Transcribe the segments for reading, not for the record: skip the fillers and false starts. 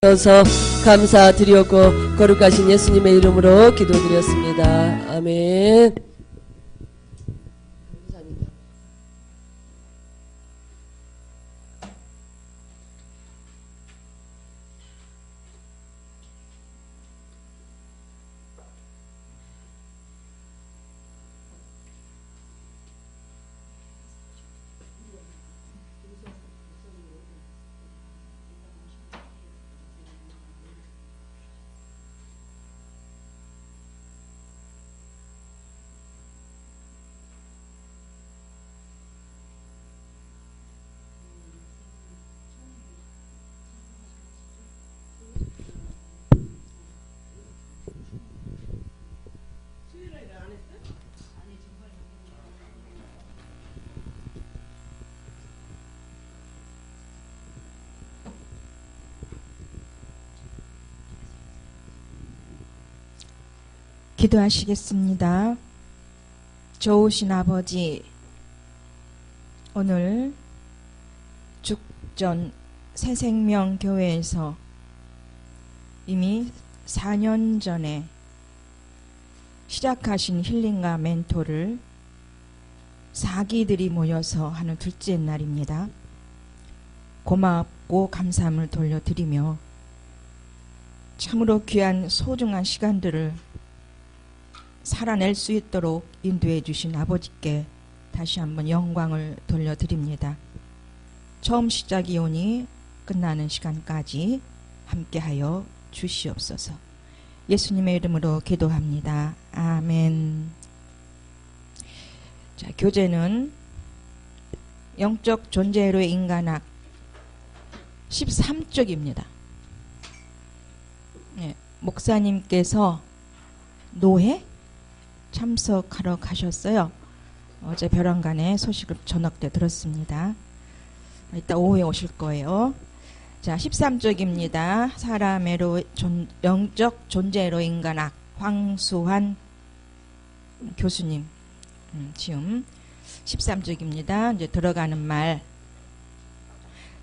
서 감사드렸고 거룩하신 예수님의 이름으로 기도드렸습니다. 아멘. 감사합니다. 기도하시겠습니다. 좋으신 아버지, 오늘 죽전 새생명교회에서 이미 4년 전에 시작하신 힐링과 멘토를 사기들이 모여서 하는 둘째 날입니다. 고맙고 감사함을 돌려드리며 참으로 귀한 소중한 시간들을 살아낼 수 있도록 인도해 주신 아버지께 다시 한번 영광을 돌려드립니다. 처음 시작이 오니 끝나는 시간까지 함께하여 주시옵소서. 예수님의 이름으로 기도합니다. 아멘. 자, 교재는 영적 존재로의 인간학 13쪽입니다. 목사님께서 노회 참석하러 가셨어요. 어제 벼랑간에 소식을 저녁 때 들었습니다. 이따 오후에 오실 거예요. 자, 13쪽입니다. 사람의 영적 존재로 인간학 황수환 교수님 지금 13쪽입니다. 이제 들어가는 말.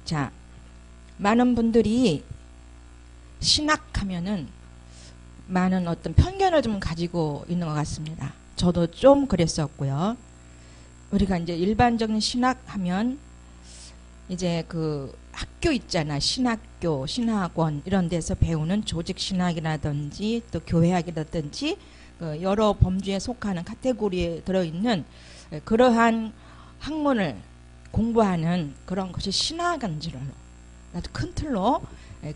자, 많은 분들이 신학하면은 많은 어떤 편견을 좀 가지고 있는 것 같습니다. 저도 좀 그랬었고요. 우리가 이제 일반적인 신학하면 이제 그 학교 있잖아. 신학교, 신학원 이런 데서 배우는 조직신학이라든지 또 교회학이라든지 그 여러 범주에 속하는 카테고리에 들어있는 그러한 학문을 공부하는 그런 것이 신학인 줄로 아주 큰 틀로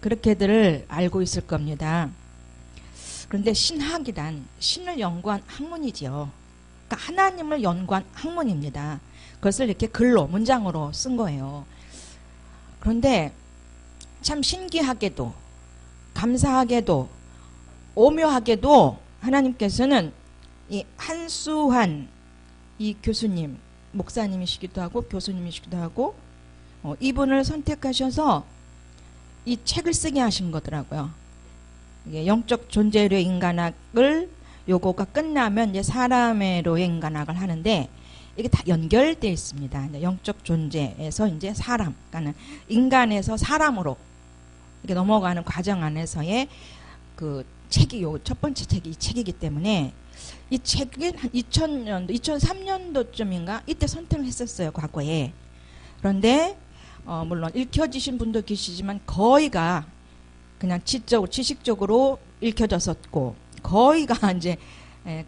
그렇게들 알고 있을 겁니다. 그런데 신학이란 신을 연구한 학문이지요. 그러니까 하나님을 연구한 학문입니다. 그것을 이렇게 글로 문장으로 쓴 거예요. 그런데 참 신기하게도 감사하게도 오묘하게도 하나님께서는 이 한수환 이 교수님 목사님이시기도 하고 교수님이시기도 하고 이분을 선택하셔서 이 책을 쓰게 하신 거더라고요. 영적 존재로의 인간학을 요거가 끝나면 이제 사람의로의 인간학을 하는데 이게 다 연결되어 있습니다. 영적 존재에서 이제 사람, 그러니까 인간에서 사람으로 이렇게 넘어가는 과정 안에서의 그 책이 요 첫 번째 책이 이 책이기 때문에 이 책이 한 2000년도, 2003년도쯤인가 이때 선택을 했었어요. 과거에. 그런데 물론 읽혀지신 분도 계시지만 거의가 그냥 지식적으로 읽혀졌었고 거의가 이제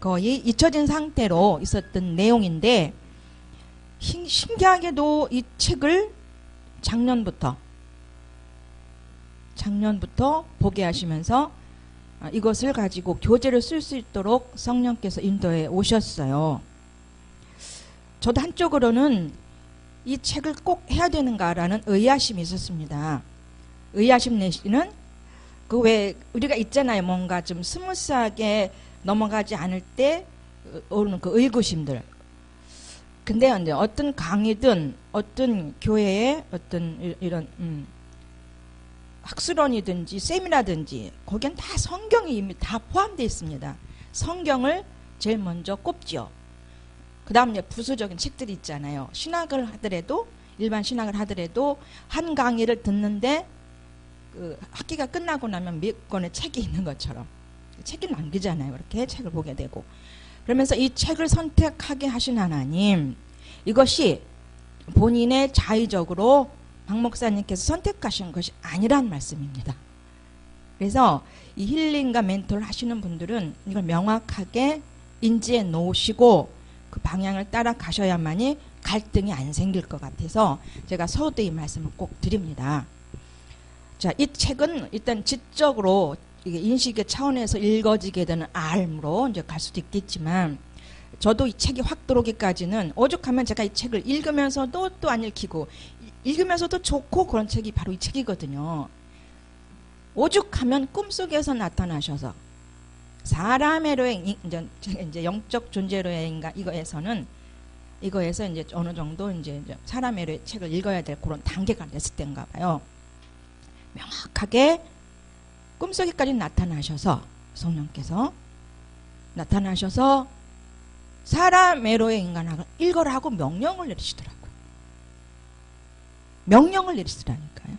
거의 잊혀진 상태로 있었던 내용인데 신기하게도 이 책을 작년부터 보게 하시면서 이것을 가지고 교재를 쓸 수 있도록 성령께서 인도해 오셨어요. 저도 한쪽으로는 이 책을 꼭 해야 되는가라는 의아심이 있었습니다. 의아심 내지는 그 왜 우리가 있잖아요. 뭔가 좀 스무스하게 넘어가지 않을 때 오는 그 의구심들. 근데 이제 어떤 강의든 어떤 교회의 어떤 이런 학술원이든지 세미나든지 거기엔 다 성경이 이미 다 포함되어 있습니다. 성경을 제일 먼저 꼽죠. 그 다음 이제 부수적인 책들이 있잖아요. 신학을 하더라도 일반 신학을 하더라도 한 강의를 듣는데 그 학기가 끝나고 나면 몇 권의 책이 있는 것처럼 책이 남기잖아요. 이렇게 책을 보게 되고 그러면서 이 책을 선택하게 하신 하나님, 이것이 본인의 자의적으로 박 목사님께서 선택하신 것이 아니란 말씀입니다. 그래서 이 힐링과 멘토를 하시는 분들은 이걸 명확하게 인지해 놓으시고 그 방향을 따라 가셔야만이 갈등이 안 생길 것 같아서 제가 서두에 이 말씀을 꼭 드립니다. 자, 이 책은 일단 지적으로 이게 인식의 차원에서 읽어지게 되는 알므로 이제 갈 수도 있겠지만, 저도 이 책이 확 들어오기까지는 오죽하면 제가 이 책을 읽으면서도 또 안 읽히고 읽으면서도 좋고 그런 책이 바로 이 책이거든요. 오죽하면 꿈속에서 나타나셔서 사람의로의 이제 영적 존재로의 인간, 이거에서 이제 어느 정도 이제 사람의로의 책을 읽어야 될 그런 단계가 됐을 때인가 봐요. 명확하게 꿈속에까지 나타나셔서 성령께서 나타나셔서 사람의로의 인간학을 읽어라고 명령을 내리시더라고요. 명령을 내리시더라니까요.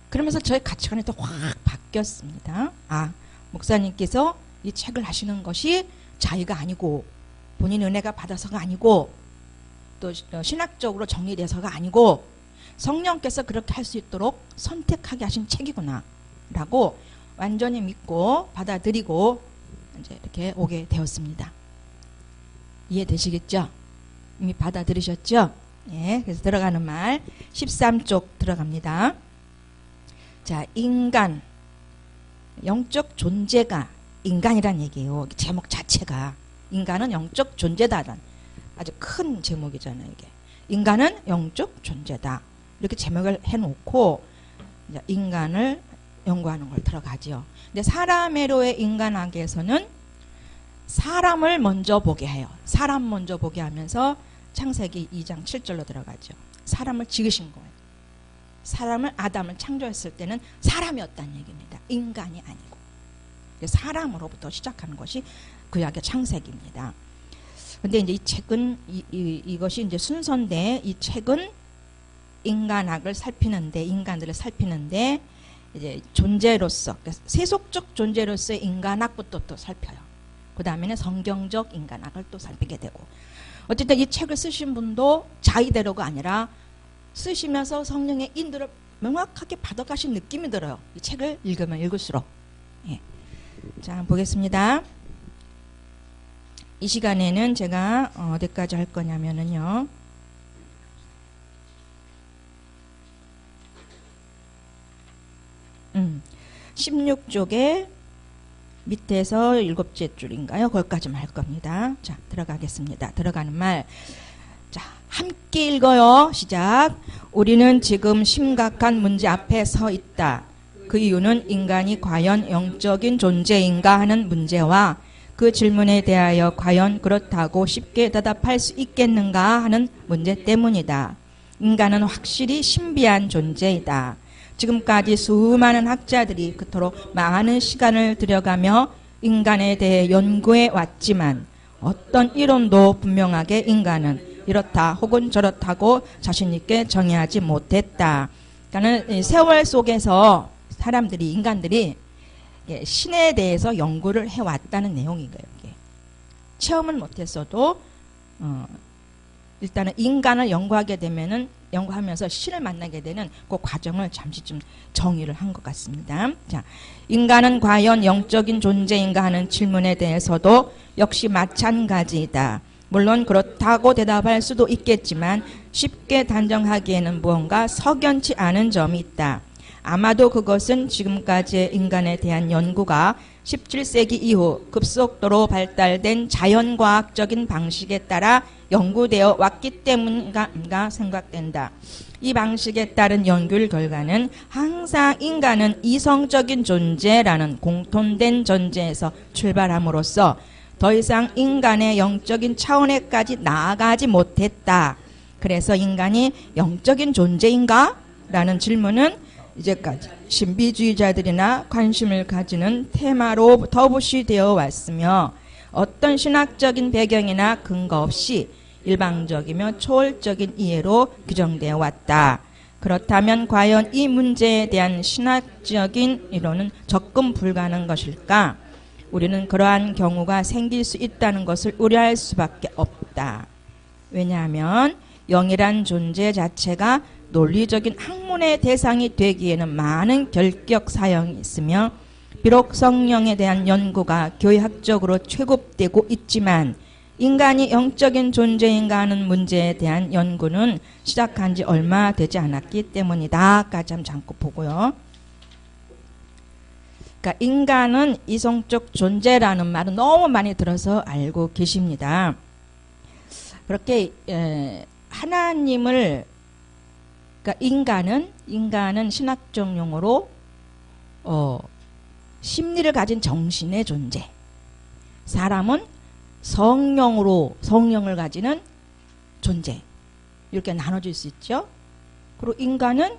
그러면서 저의 가치관이 또 확 바뀌었습니다. 아, 목사님께서 이 책을 하시는 것이 자의가 아니고 본인 은혜가 받아서가 아니고 또 신학적으로 정리돼서가 아니고 성령께서 그렇게 할 수 있도록 선택하게 하신 책이구나 라고 완전히 믿고 받아들이고 이제 이렇게 오게 되었습니다. 이해되시겠죠? 이미 받아들이셨죠? 예, 그래서 들어가는 말 13쪽 들어갑니다. 자, 인간, 영적 존재가 인간이란 얘기예요. 제목 자체가 인간은 영적 존재다란 아주 큰 제목이잖아요. 이게 인간은 영적 존재다 이렇게 제목을 해놓고 이제 인간을 연구하는 걸 들어가죠. 근데 사람의로의 인간학에서는 사람을 먼저 보게 해요. 사람 먼저 보게 하면서 창세기 2장 7절로 들어가죠. 사람을 지으신 거예요. 아담을 창조했을 때는 사람이었다는 얘기입니다. 인간이 아니고. 사람으로부터 시작하는 것이 구약의 창세기입니다. 근데 이제 이 책은 이것이 이제 순서인데, 이 책은 인간학을 살피는데, 인간들을 살피는데 이제 존재로서, 그러니까 세속적 존재로서의 인간학부터 또 살펴요. 그 다음에는 성경적 인간학을 또 살피게 되고, 어쨌든 이 책을 쓰신 분도 자의대로가 아니라 쓰시면서 성령의 인도를 명확하게 받아가신 느낌이 들어요. 이 책을 읽으면 읽을수록. 예. 자, 보겠습니다. 이 시간에는 제가 어디까지 할 거냐면은요. 16쪽에 밑에서 7째 줄인가요? 거기까지만 할 겁니다. 자, 들어가겠습니다. 들어가는 말. 자, 함께 읽어요. 시작. 우리는 지금 심각한 문제 앞에 서 있다. 그 이유는 인간이 과연 영적인 존재인가 하는 문제와 그 질문에 대하여 과연 그렇다고 쉽게 대답할 수 있겠는가 하는 문제 때문이다. 인간은 확실히 신비한 존재이다. 지금까지 수많은 학자들이 그토록 많은 시간을 들여가며 인간에 대해 연구해 왔지만 어떤 이론도 분명하게 인간은 이렇다 혹은 저렇다고 자신있게 정의하지 못했다. 그러니까 세월 속에서 사람들이, 인간들이 신에 대해서 연구를 해왔다는 내용인 거예요. 이게. 체험은 못했어도 일단은 인간을 연구하게 되면은 연구하면서 신을 만나게 되는 그 과정을 잠시 좀 정의를 한 것 같습니다. 자, 인간은 과연 영적인 존재인가 하는 질문에 대해서도 역시 마찬가지이다. 물론 그렇다고 대답할 수도 있겠지만 쉽게 단정하기에는 무언가 석연치 않은 점이 있다. 아마도 그것은 지금까지의 인간에 대한 연구가 17세기 이후 급속도로 발달된 자연과학적인 방식에 따라 연구되어 왔기 때문인가 생각된다. 이 방식에 따른 연구 결과는 항상 인간은 이성적인 존재라는 공통된 전제에서 출발함으로써 더 이상 인간의 영적인 차원에까지 나아가지 못했다. 그래서 인간이 영적인 존재인가? 라는 질문은 이제까지 신비주의자들이나 관심을 가지는 테마로 터부시 되어 왔으며 어떤 신학적인 배경이나 근거 없이 일방적이며 초월적인 이해로 규정되어 왔다. 그렇다면 과연 이 문제에 대한 신학적인 이론은 접근 불가능한 것일까? 우리는 그러한 경우가 생길 수 있다는 것을 우려할 수밖에 없다. 왜냐하면 영이란 존재 자체가 논리적인 학문의 대상이 되기에는 많은 결격 사항이 있으며 비록 성령에 대한 연구가 교회학적으로 최고되고 있지만 인간이 영적인 존재인가 하는 문제에 대한 연구는 시작한 지 얼마 되지 않았기 때문이다. 까지 한번 잠깐 보고요. 그러니까 인간은 이성적 존재라는 말은 너무 많이 들어서 알고 계십니다. 그렇게 하나님을 그러니까 인간은 신학적 용어로 심리를 가진 정신의 존재. 사람은 성령을 가지는 존재. 이렇게 나눠질 수 있죠. 그리고 인간은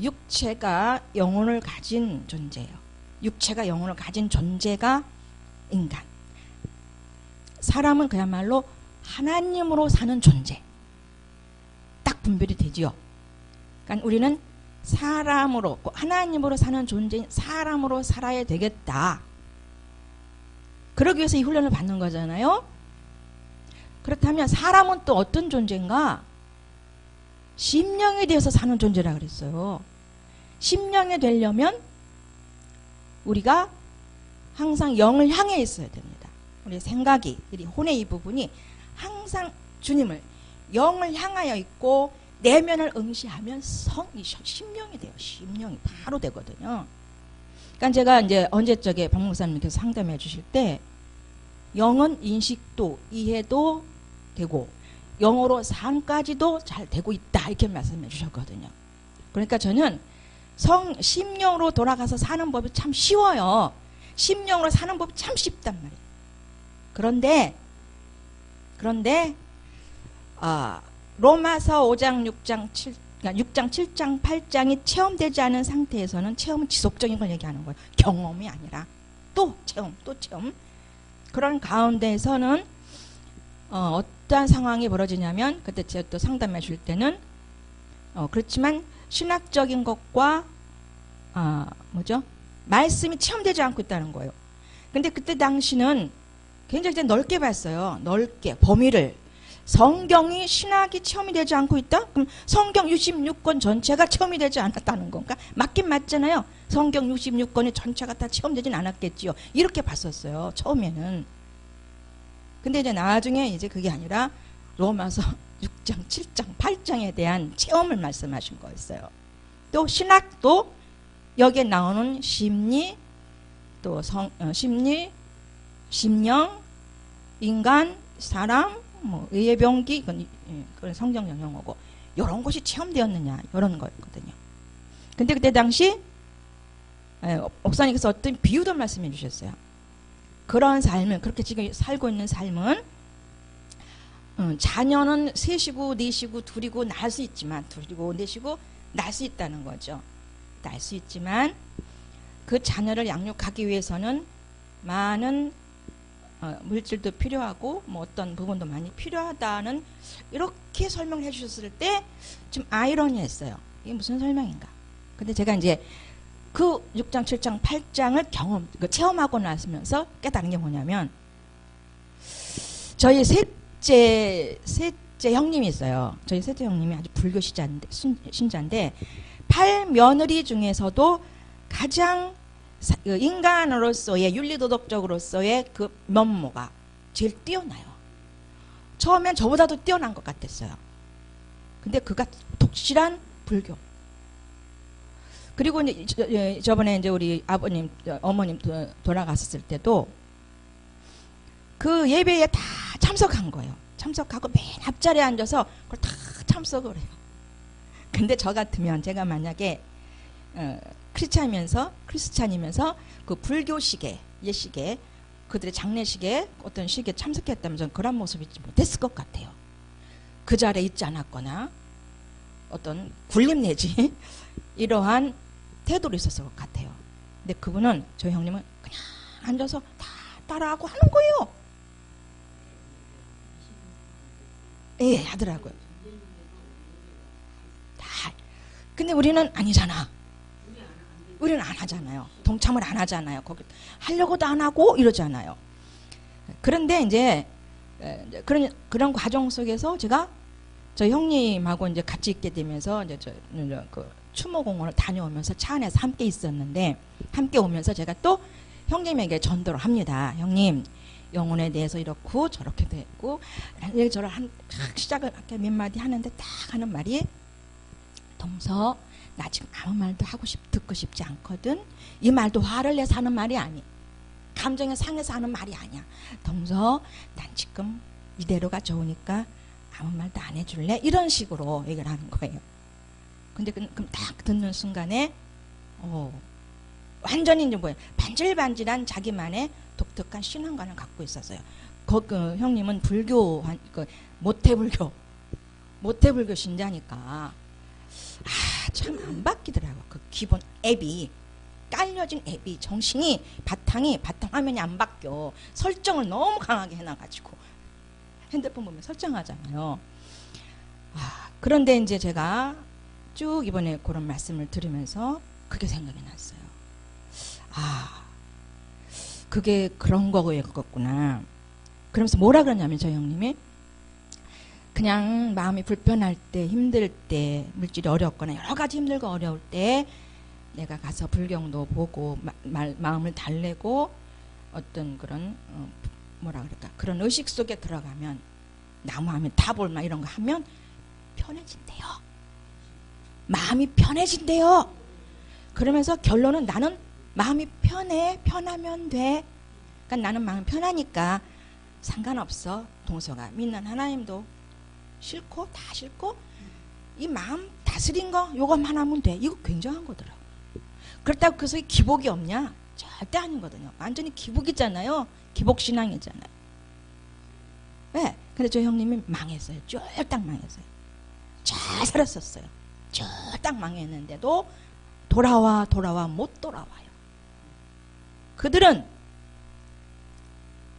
육체가 영혼을 가진 존재예요. 육체가 영혼을 가진 존재가 인간. 사람은 그야말로 하나님으로 사는 존재. 딱 분별이 되지요. 그러니까 우리는 사람으로, 하나님으로 사는 존재인 사람으로 살아야 되겠다. 그러기 위해서 이 훈련을 받는 거잖아요. 그렇다면 사람은 또 어떤 존재인가? 심령에 대해서 사는 존재라 그랬어요. 심령이 되려면 우리가 항상 영을 향해 있어야 됩니다. 우리 생각이, 우리 혼의 이 부분이 항상 주님을 영을 향하여 있고 내면을 응시하면 심령이 돼요. 심령이 바로 되거든요. 그러니까 제가 이제 언제적에 박 목사님께서 상담해 주실 때 영은 인식도 이해도 되고 영어로 삶까지도 잘 되고 있다 이렇게 말씀해 주셨거든요. 그러니까 저는 심령으로 돌아가서 사는 법이 참 쉬워요. 심령으로 사는 법이 참 쉽단 말이에요. 그런데 로마서 5장, 6장, 7장, 8장이 체험되지 않은 상태에서는 체험은 지속적인 걸 얘기하는 거예요. 경험이 아니라 또 체험. 그런 가운데에서는 어떠한 상황이 벌어지냐면 그때 제가 또 상담해 줄 때는 그렇지만 신학적인 것과 말씀이 체험되지 않고 있다는 거예요. 근데 그때 당시는 굉장히 넓게 봤어요. 넓게 범위를. 성경이 신학이 체험이 되지 않고 있다? 그럼 성경 66권 전체가 체험이 되지 않았다는 건가? 맞긴 맞잖아요. 성경 66권이 전체가 다 체험되진 않았겠지요. 이렇게 봤었어요. 처음에는. 근데 이제 나중에 이제 그게 아니라 로마서 6장, 7장, 8장에 대한 체험을 말씀하신 거였어요. 또 신학도 여기에 나오는 심리, 또 심령, 인간, 사람, 의의 병기, 그런 성경적 용어고, 이런 것이 체험되었느냐, 이런 거였거든요. 근데 그때 당시, 목사님께서 어떤 비유도 말씀해 주셨어요. 그런 삶은, 그렇게 지금 살고 있는 삶은, 자녀는 셋이고, 넷이고, 둘이고, 낳을 수 있지만, 둘이고, 넷이고, 낳을 수 있다는 거죠. 낳을 수 있지만, 그 자녀를 양육하기 위해서는 많은 물질도 필요하고 어떤 부분도 많이 필요하다는 이렇게 설명을 해주셨을 때 좀 아이러니했어요. 이게 무슨 설명인가? 근데 제가 이제 그 6장, 7장, 8장을 체험하고 나서면서 깨달은 게 뭐냐면 저희 셋째 형님이 있어요. 저희 셋째 형님이 아주 불교 신자인데 8며느리 중에서도 가장 인간으로서의 윤리도덕적으로서의 그 면모가 제일 뛰어나요. 처음엔 저보다도 뛰어난 것 같았어요. 근데 그가 독실한 불교. 그리고 이제 저번에 이제 우리 어머님 돌아갔을 때도 그 예배에 다 참석한 거예요. 참석하고 맨 앞자리에 앉아서 그걸 다 참석을 해요. 근데 저 같으면 제가 만약에 크리스찬이면서 그 불교식에 예식에 그들의 장례식에 어떤 식에 참석했다면 저는 그런 모습이 못했을 것 같아요. 그 자리에 있지 않았거나 어떤 굴림 내지 이러한 태도로 있었을 것 같아요. 근데 그분은 저희 형님은 그냥 앉아서 다 따라하고 하는 거예요. 예, 하더라고요. 다 근데 우리는 아니잖아. 우리는 안 하잖아요. 동참을 안 하잖아요. 거기 하려고도 안 하고 이러잖아요. 그런데 이제 그런 과정 속에서 제가 저 형님하고 이제 같이 있게 되면서 이제 그 추모공원을 다녀오면서 차 안에서 함께 있었는데, 함께 오면서 제가 또 형님에게 전도를 합니다. 형님, 영혼에 대해서 이렇고 저렇게 됐고, 저를 시작을 이렇게 몇 마디 하는데 딱 하는 말이, 동서, 나 지금 아무 말도 듣고 싶지 않거든. 이 말도 화를 내서 하는 말이 아니, 감정에 상해서 하는 말이 아니야. 동서, 난 지금 이대로가 좋으니까 아무 말도 안 해줄래? 이런 식으로 얘기를 하는 거예요. 근데 그럼 딱 듣는 순간에 완전히 이제 뭐예요? 반질반질한 자기만의 독특한 신앙관을 갖고 있었어요. 그 형님은 불교, 모태불교 신자니까 참 안 바뀌더라고. 그 기본 앱이, 깔려진 앱이, 정신이 바탕 화면이 안 바뀌어. 설정을 너무 강하게 해놔가지고 핸드폰 보면 설정하잖아요. 그런데 이제 제가 쭉 이번에 그런 말씀을 들으면서 그게 생각이 났어요. 그게 그런 거였구나. 그러면서 뭐라 그러냐면, 저 형님이 그냥 마음이 불편할 때, 힘들 때, 물질이 어렵거나 여러 가지 힘들고 어려울 때 내가 가서 불경도 보고 마음을 달래고 어떤 그런 뭐라 그럴까, 그런 의식 속에 들어가면, 나무하면 다볼마 이런 거 하면 편해진대요. 마음이 편해진대요. 그러면서 결론은 나는 마음이 편하면 돼. 그러니까 나는 마음이 편하니까 상관없어. 동서가 믿는 하나님도 싫고 다 싫고 이 마음 다스린 거 요것만 하면 돼. 이거 굉장한 거더라고. 그렇다고 그 속에 기복이 없냐? 절대 아니거든요. 완전히 기복이잖아요. 기복신앙이잖아요. 네. 근데 저 형님이 망했어요. 쫄딱 망했어요. 잘 살았었어요. 쫄딱 망했는데도 돌아와 못 돌아와요. 그들은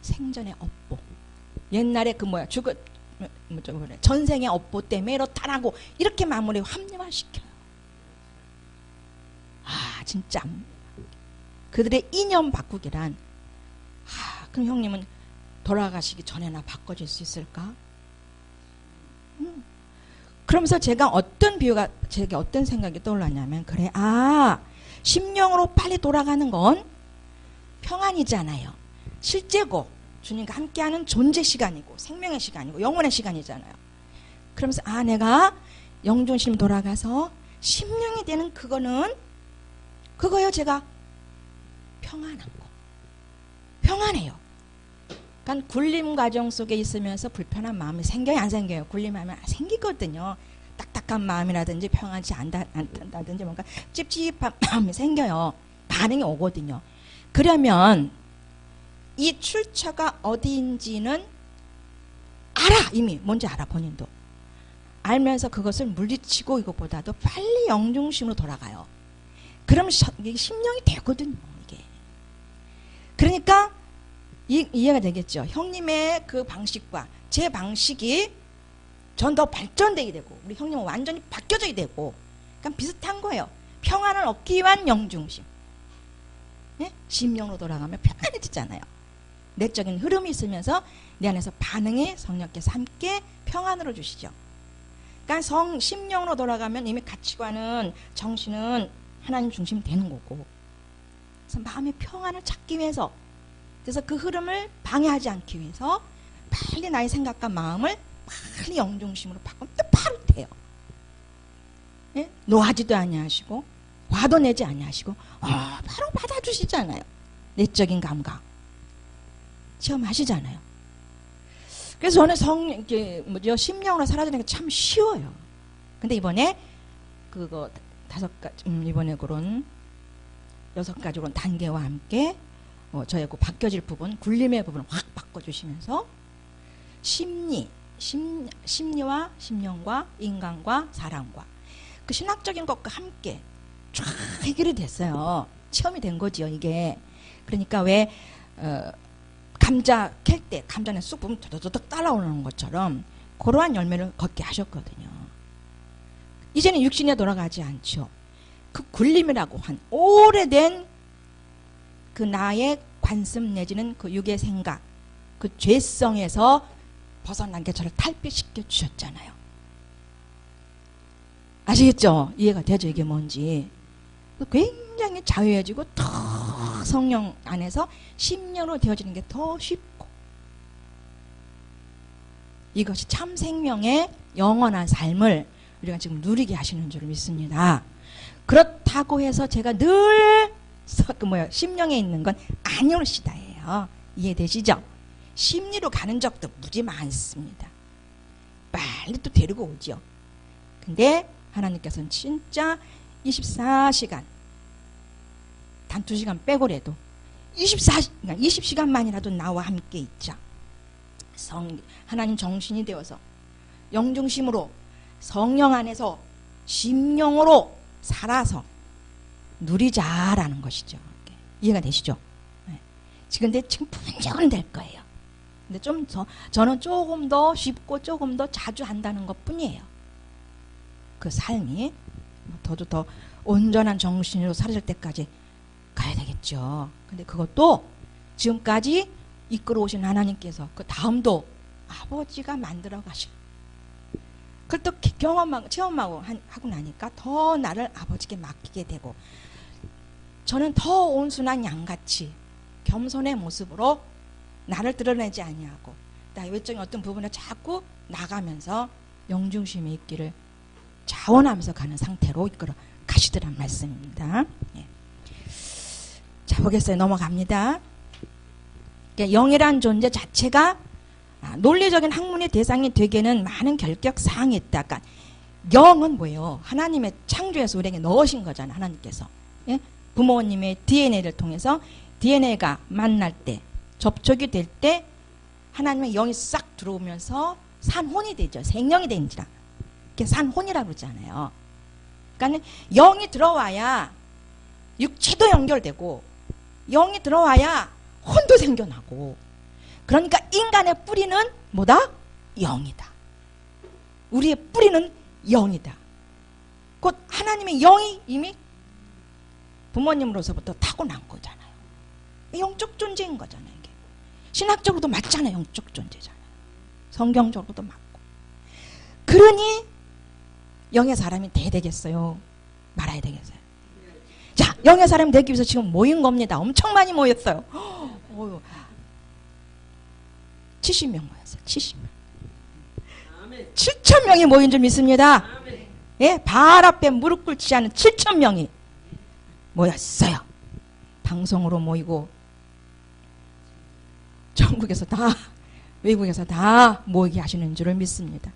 생전의 업보, 옛날에 그 전생의 업보 때문에 이렇다라고 이렇게 마무리 합리화시켜요. 진짜 그들의 이념 바꾸기란, 그럼 형님은 돌아가시기 전에나 바꿔줄 수 있을까? 그러면서 제가 제게 어떤 생각이 떠올랐냐면, 그래, 심령으로 빨리 돌아가는 건 평안이잖아요. 실제고 주님과 함께하는 존재 시간이고 생명의 시간이고 영혼의 시간이잖아요. 그러면서 내가 영존심 돌아가서 심령이 되는 그거요. 제가 평안한 거. 평안해요. 그러니까 굴림 과정 속에 있으면서 불편한 마음이 생겨요, 안 생겨요? 굴림하면 생기거든요. 딱딱한 마음이라든지 평하지 않다든지 뭔가 찝찝한 마음이 생겨요. 반응이 오거든요. 그러면 이 출처가 어디인지는 알아. 이미 뭔지 알아. 본인도 알면서 그것을 물리치고 이것보다도 빨리 영중심으로 돌아가요. 그러면 심령이 되거든요, 이게. 그러니까 이해가 되겠죠. 형님의 그 방식과 제 방식이 전 더 발전되게 되고 우리 형님은 완전히 바뀌어져야 되고, 그러니까 비슷한 거예요. 평안을 얻기 위한 영중심. 네? 심령으로 돌아가면 평안해지잖아요. 내적인 흐름이 있으면서 내 안에서 반응이 성령께서 함께 평안으로 주시죠. 그러니까 심령으로 돌아가면 이미 가치관은, 정신은 하나님 중심 되는 거고, 그래서 마음의 평안을 찾기 위해서, 그래서 그 흐름을 방해하지 않기 위해서 빨리 나의 생각과 마음을 빨리 영중심으로 바꾸면 또 바로 돼요. 예? 노하지도 아니하시고 화도 내지 아니하시고 바로 받아주시잖아요. 내적인 감각 체험하시잖아요. 그래서 저는 심령으로 살아가는 게 참 쉬워요. 근데 이번에 그거 5가지, 이번에 그런 6가지 그런 단계와 함께 저의 그 바뀌어질 부분, 굴림의 부분을 확 바꿔주시면서 심리와 심령과 인간과 사랑과 그 신학적인 것과 함께 쫙 해결이 됐어요. 체험이 된 거지요, 이게. 그러니까 왜 감자 캘 때 감자는 쑥 보면 도덕 따라오는 것처럼 그러한 열매를 걷게 하셨거든요. 이제는 육신에 돌아가지 않죠. 그 굴림이라고 한 오래된 그 나의 관습 내지는 그 육의 생각, 그 죄성에서 벗어난 게 저를 탈피시켜 주셨잖아요. 아시겠죠? 이해가 되죠? 이게 뭔지. 굉장히 자유해지고 더 성령 안에서 심령으로 되어지는 게 더 쉽고, 이것이 참 생명의 영원한 삶을 우리가 지금 누리게 하시는 줄 믿습니다. 그렇다고 해서 제가 늘 심령에 있는 건 아니올시다예요. 이해되시죠? 심리로 가는 적도 무지 많습니다. 빨리 또 데리고 오죠. 근데 하나님께서는 진짜 24시간, 단 2시간 빼고라도 20시간만이라도 나와 함께 있자. 하나님 정신이 되어서 영중심으로 성령 안에서 심령으로 살아서 누리자라는 것이죠. 이해가 되시죠? 네. 근데 지금 분명은 될 거예요. 근데 저는 조금 더 쉽고 조금 더 자주 한다는 것 뿐이에요. 그 삶이 더 온전한 정신으로 살아질 때까지 가야 되겠죠. 근데 그것도 지금까지 이끌어 오신 하나님께서 그 다음도 아버지가 만들어 가실. 그걸 또 체험하고 하고 나니까 더 나를 아버지께 맡기게 되고, 저는 더 온순한 양같이 겸손의 모습으로 나를 드러내지 아니하고 나의 외적인 어떤 부분에 자꾸 나가면서 영중심이 있기를 자원하면서 가는 상태로 이끌어 가시더란 말씀입니다. 예. 자, 보겠어요. 넘어갑니다. 영이란 존재 자체가 논리적인 학문의 대상이 되기에는 많은 결격사항이 있다. 그러니까 영은 뭐예요? 하나님의 창조에서 우리에게 넣으신 거잖아요. 하나님께서. 예? 부모님의 DNA를 통해서 DNA가 만날 때, 접촉이 될 때 하나님의 영이 싹 들어오면서 산혼이 되죠. 생명이 되는지라. 이렇게 산혼이라고 그러잖아요. 그러니까 영이 들어와야 육체도 연결되고, 영이 들어와야 혼도 생겨나고, 그러니까 인간의 뿌리는 뭐다? 영이다. 우리의 뿌리는 영이다. 곧 하나님의 영이 이미 부모님으로서부터 타고난 거잖아요. 영적 존재인 거잖아요. 이게 신학적으로도 맞잖아요. 영적 존재잖아요. 성경적으로도 맞고. 그러니 영의 사람이 돼야 되겠어요? 말아야 되겠어요? 자, 영의 사람이 되기 위해서 지금 모인 겁니다. 엄청 많이 모였어요. 70명 모였어요. 70명. 7,000명이 모인 줄 믿습니다. 예, 발 앞에 무릎 꿇지 않은 7,000명이 모였어요. 방송으로 모이고 전국에서 다, 외국에서 다 모이게 하시는 줄을 믿습니다.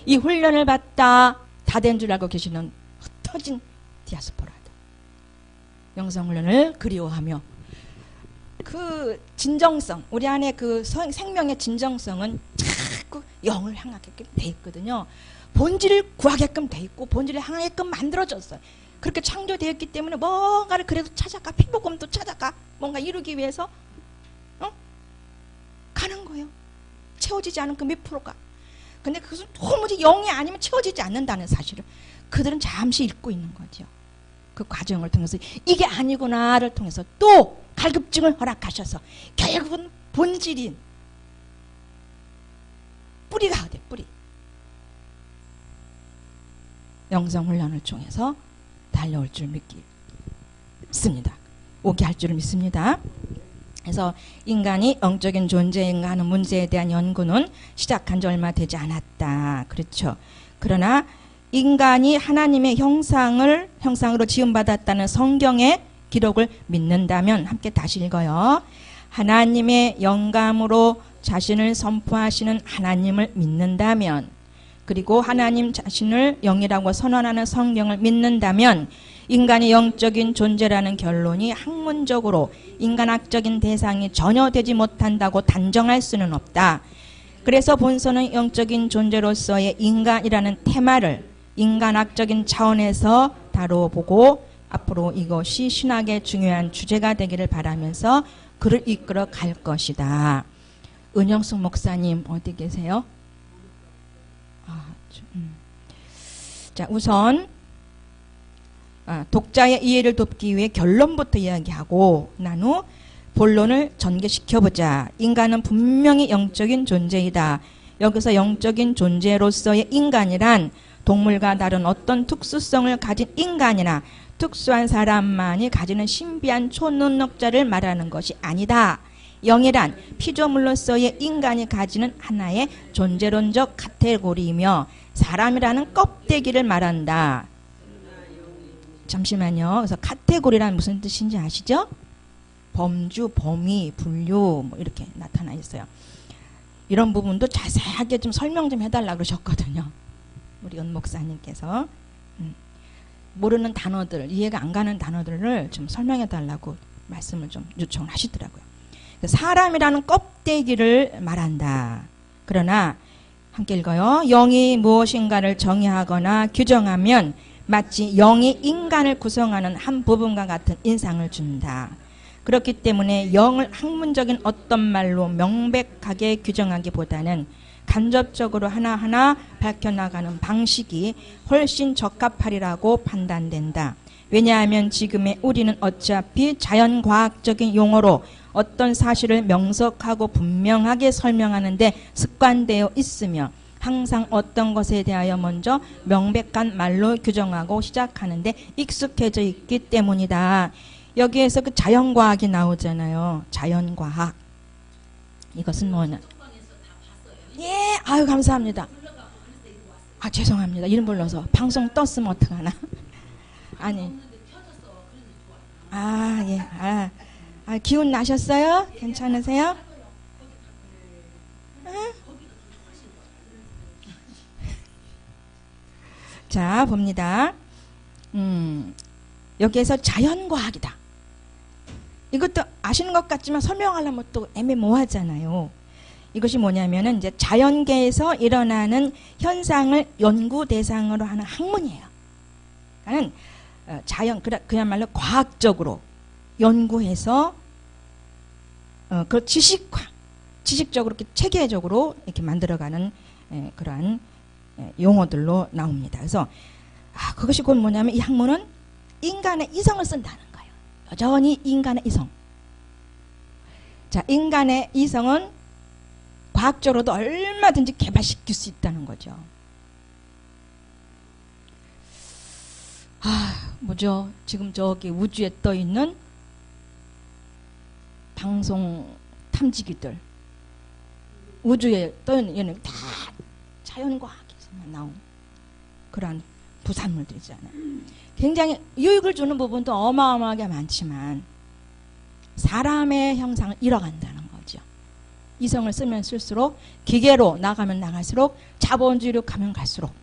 이 훈련을 받다 다 된 줄 알고 계시는 흩어진 디아스포라다. 영성훈련을 그리워하며 그 진정성, 우리 안에 그 생명의 진정성은 자꾸 영을 향하게끔 돼 있거든요. 본질을 구하게끔 돼 있고 본질을 향하게끔 만들어졌어요. 그렇게 창조되었기 때문에 뭔가를 그래도 찾아가, 피부검도 찾아가, 뭔가 이루기 위해서 가는 거예요. 채워지지 않은 그 몇 프로가. 근데 그것은 도무지 영이 아니면 채워지지 않는다는 사실을 그들은 잠시 잊고 있는 거죠. 그 과정을 통해서 이게 아니구나를 통해서 또 갈급증을 허락하셔서 결국은 본질인 뿌리가 어디, 뿌리. 영성훈련을 통해서 달려올 줄 믿습니다. 오게 할 줄을 믿습니다. 그래서 인간이 영적인 존재인가 하는 문제에 대한 연구는 시작한 지 얼마 되지 않았다. 그렇죠. 그러나 인간이 하나님의 형상으로 지음받았다는 성경의 기록을 믿는다면, 함께 다시 읽어요. 하나님의 영감으로 자신을 선포하시는 하나님을 믿는다면, 그리고 하나님 자신을 영이라고 선언하는 성경을 믿는다면 인간이 영적인 존재라는 결론이 학문적으로 인간학적인 대상이 전혀 되지 못한다고 단정할 수는 없다. 그래서 본서는 영적인 존재로서의 인간이라는 테마를 인간학적인 차원에서 다뤄보고 앞으로 이것이 신학의 중요한 주제가 되기를 바라면서 그를 이끌어 갈 것이다. 은영숙 목사님 어디 계세요? 자, 우선 독자의 이해를 돕기 위해 결론부터 이야기하고 난 후 본론을 전개시켜보자. 인간은 분명히 영적인 존재이다. 여기서 영적인 존재로서의 인간이란 동물과 다른 어떤 특수성을 가진 인간이나 특수한 사람만이 가지는 신비한 초능력자를 말하는 것이 아니다. 영이란 피조물로서의 인간이 가지는 하나의 존재론적 카테고리이며 사람이라는 껍데기를 말한다. 잠시만요. 그래서 카테고리란 무슨 뜻인지 아시죠? 범주, 범위, 분류 뭐 이렇게 나타나 있어요. 이런 부분도 자세하게 좀 설명 좀 해달라 그러셨거든요. 우리 연 목사님께서 모르는 단어들, 이해가 안 가는 단어들을 좀 설명해 달라고 말씀을 좀 요청을 하시더라고요. 사람이라는 껍데기를 말한다. 그러나 함께 읽어요. 영이 무엇인가를 정의하거나 규정하면 마치 영이 인간을 구성하는 한 부분과 같은 인상을 준다. 그렇기 때문에 영을 학문적인 어떤 말로 명백하게 규정하기보다는 간접적으로 하나하나 밝혀나가는 방식이 훨씬 적합하리라고 판단된다. 왜냐하면 지금의 우리는 어차피 자연과학적인 용어로 어떤 사실을 명석하고 분명하게 설명하는데 습관되어 있으며 항상 어떤 것에 대하여 먼저 명백한 말로 규정하고 시작하는데 익숙해져 있기 때문이다. 여기에서 그 자연과학이 나오잖아요. 자연과학. 이것은 뭐냐? 예, 아유 감사합니다. 아 죄송합니다. 이름 불러서 방송 떴으면 어떡하나. 아니. 아 예. 기운 나셨어요? 괜찮으세요? 응? 자 봅니다. 여기에서 자연과학이다. 이것도 아시는 것 같지만 설명하려면 또 애매모호하잖아요. 이것이 뭐냐면은 이제 자연계에서 일어나는 현상을 연구 대상으로 하는 학문이에요. 그러니까 그야말로 과학적으로 연구해서 그 지식적으로 이렇게 체계적으로 이렇게 만들어가는 그러한 용어들로 나옵니다. 그래서 그것이 곧 뭐냐면 이 학문은 인간의 이성을 쓴다는 거예요. 여전히 인간의 이성. 자, 인간의 이성은 과학적으로도 얼마든지 개발시킬 수 있다는 거죠. 뭐죠? 지금 저기 우주에 떠 있는 방송 탐지기들, 우주에 떠 있는 얘는 다 자연과학에서만 나온 그러한 부산물들이잖아요. 굉장히 유익을 주는 부분도 어마어마하게 많지만 사람의 형상을 잃어간다는 거죠. 이성을 쓰면 쓸수록 기계로 나가면 나갈수록 자본주의로 가면 갈수록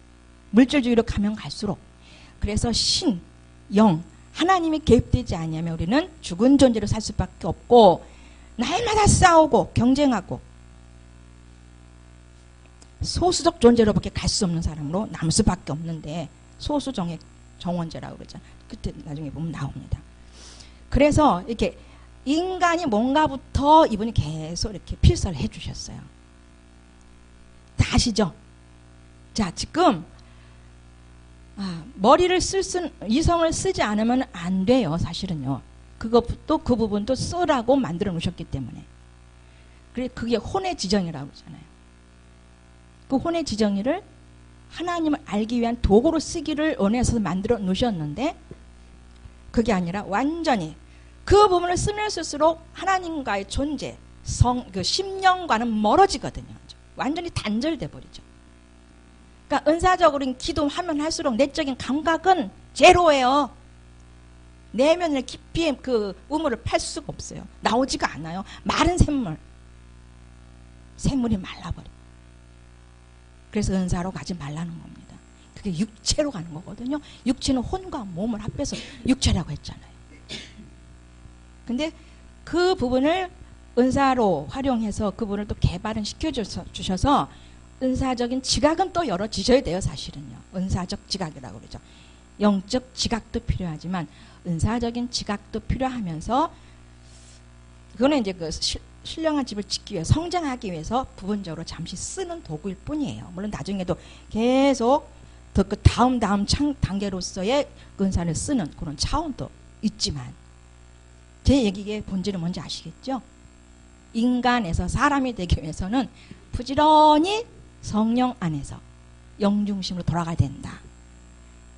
물질주의로 가면 갈수록 그래서 신, 영, 하나님이 개입되지 않으면 우리는 죽은 존재로 살 수밖에 없고 날마다 싸우고 경쟁하고 소수적 존재로밖에 갈 수 없는 사람으로 남을 수밖에 없는데 소수정의 정원제라고 그러잖아요. 그때 나중에 보면 나옵니다. 그래서 이렇게 인간이 뭔가부터 이분이 계속 이렇게 필사를 해주셨어요. 다 아시죠? 자, 지금 머리를 이성을 쓰지 않으면 안 돼요. 사실은요. 그것도 그 부분도 쓰라고 만들어 놓으셨기 때문에. 그게 혼의 지정이라고 그러잖아요. 그 혼의 지정이를 하나님을 알기 위한 도구로 쓰기를 원해서 만들어 놓으셨는데 그게 아니라 완전히 그 부분을 쓰면 쓸수록 하나님과의 존재, 그 심령과는 멀어지거든요. 완전히 단절돼 버리죠. 그러니까 은사적으로 기도하면 할수록 내적인 감각은 제로예요. 내면의 깊이의 그 우물을 팔 수가 없어요. 나오지가 않아요. 마른 샘물이 말라버려. 그래서 은사로 가지 말라는 겁니다. 그게 육체로 가는 거거든요. 육체는 혼과 몸을 합해서 육체라고 했잖아요. 근데 그 부분을 은사로 활용해서 그 부분을 또 개발은 시켜주셔서 은사적인 지각은 또 열어지셔야 돼요. 사실은요. 은사적 지각이라고 그러죠. 영적 지각도 필요하지만 은사적인 지각도 필요하면서 그거는 이제 그 신령한 집을 짓기 위해 성장하기 위해서 부분적으로 잠시 쓰는 도구일 뿐이에요. 물론 나중에도 계속 더 그 다음 단계로서의 은사를 쓰는 그런 차원도 있지만 제 얘기의 본질은 뭔지 아시겠죠? 인간에서 사람이 되기 위해서는 부지런히 성령 안에서 영중심으로 돌아가야 된다.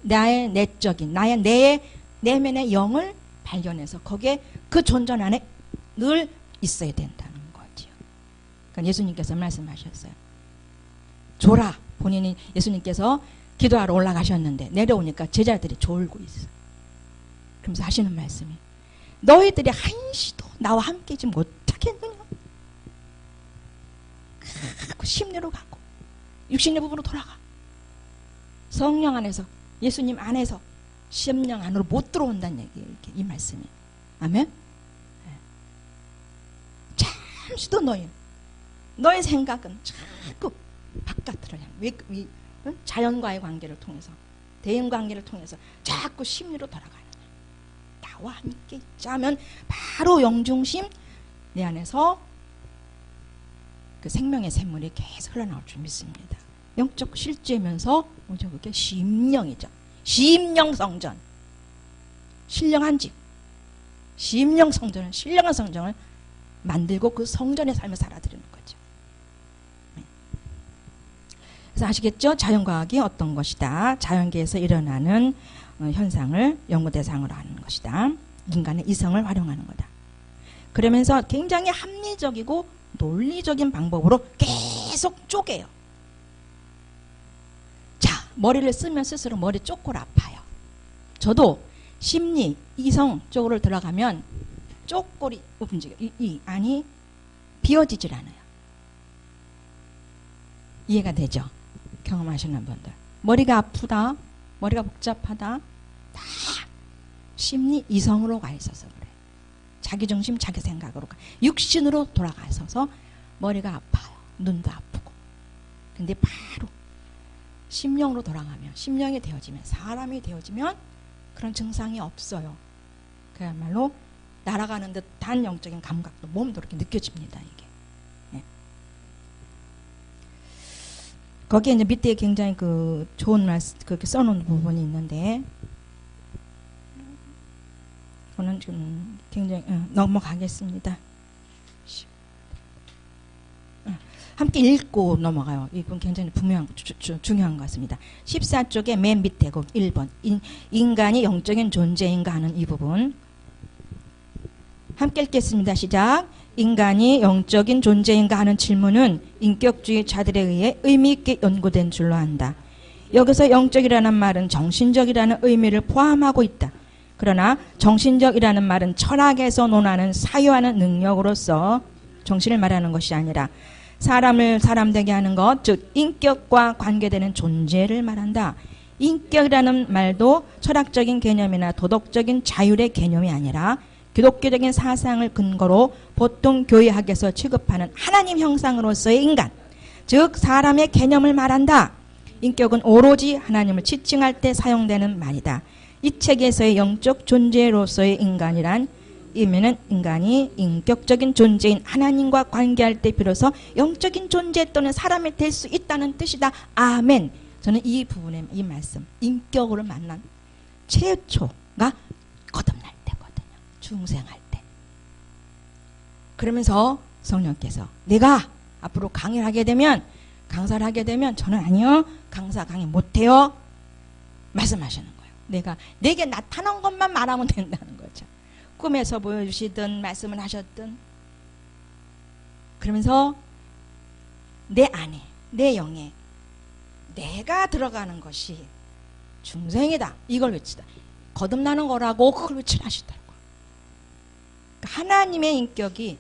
나의 내적인 나의 내면의 영을 발견해서 거기에 그 존재 안에 늘 있어야 된다는 거죠. 그러니까 예수님께서 말씀하셨어요. 졸아. 본인이 예수님께서 기도하러 올라가셨는데 내려오니까 제자들이 졸고 있어. 그러면서 하시는 말씀이 너희들이 한시도 나와 함께지 못하겠느냐. 그 심리로 가고 육신의 부분으로 돌아가. 성령 안에서 예수님 안에서 심령 안으로 못 들어온다는 얘기예요. 이렇게 이 말씀이. 아멘. 잠시도 너의 생각은 자꾸 바깥으로 향해 자연과의 관계를 통해서 대인관계를 통해서 자꾸 심리로 돌아가는 나와 함께 있자면 바로 영중심 내 안에서 그 생명의 샘물이 계속 흘러나올 줄 믿습니다. 영적 실제면서 뭐죠? 그게 심령이죠. 심령 성전. 신령한 집. 심령 성전은 신령한 성전을 만들고 그 성전의 삶을 살아드리는 거죠. 그래서 아시겠죠? 자연과학이 어떤 것이다. 자연계에서 일어나는 현상을 연구 대상으로 하는 것이다. 인간의 이성을 활용하는 거다. 그러면서 굉장히 합리적이고 논리적인 방법으로 계속 쪼개요. 자, 머리를 쓰면 쓸수록 머리 쪼꼬를 아파요. 저도 심리, 이성 쪽으로 들어가면 쪼꼬리 움직여. 이 안이 비워지질 않아요. 이해가 되죠? 경험하시는 분들. 머리가 아프다, 머리가 복잡하다, 다 심리, 이성으로 가 있어서 그래. 자기 중심, 자기 생각으로 가. 육신으로 돌아가 있어서 머리가 아파요. 눈도 아프고. 근데 바로 심령으로 돌아가면, 심령이 되어지면, 사람이 되어지면 그런 증상이 없어요. 그야말로 날아가는 듯한 영적인 감각도 몸도 이렇게 느껴집니다. 이게. 네. 거기에 이제 밑에 굉장히 그 좋은 말씀 그렇게 써놓은 부분이 있는데, 저는 지금 굉장히 넘어가겠습니다. 함께 읽고 넘어가요. 이건 굉장히 분명한, 중요한 것 같습니다. 14쪽의 맨 밑에 그 1번 인간이 영적인 존재인가 하는 이 부분 함께 읽겠습니다. 시작. 인간이 영적인 존재인가 하는 질문은 인격주의자들에 의해 의미있게 연구된 줄로 안다. 여기서 영적이라는 말은 정신적이라는 의미를 포함하고 있다. 그러나 정신적이라는 말은 철학에서 논하는 사유하는 능력으로서 정신을 말하는 것이 아니라 사람을 사람되게 하는 것, 즉 인격과 관계되는 존재를 말한다. 인격이라는 말도 철학적인 개념이나 도덕적인 자율의 개념이 아니라 기독교적인 사상을 근거로 보통 교회학에서 취급하는 하나님 형상으로서의 인간, 즉 사람의 개념을 말한다. 인격은 오로지 하나님을 지칭할 때 사용되는 말이다. 이 책에서의 영적 존재로서의 인간이란 의미는 인간이 인격적인 존재인 하나님과 관계할 때 비로소 영적인 존재 또는 사람이 될 수 있다는 뜻이다. 아멘. 저는 이 부분에 이 말씀, 인격으로 만난 최초가 거듭날 때거든요. 중생할 때. 그러면서 성령께서 내가 앞으로 강의를 하게 되면, 강사를 하게 되면 저는 아니요, 강사 강의 못해요. 말씀하시는 거예요. 내게 나타난 것만 말하면 된다는 거죠. 꿈에서 보여주시든 말씀을 하셨든. 그러면서 내 안에, 내 영에 내가 들어가는 것이 중생이다. 이걸 외치다. 거듭나는 거라고 그걸 외치라 하시더라고요. 그러니까 하나님의 인격이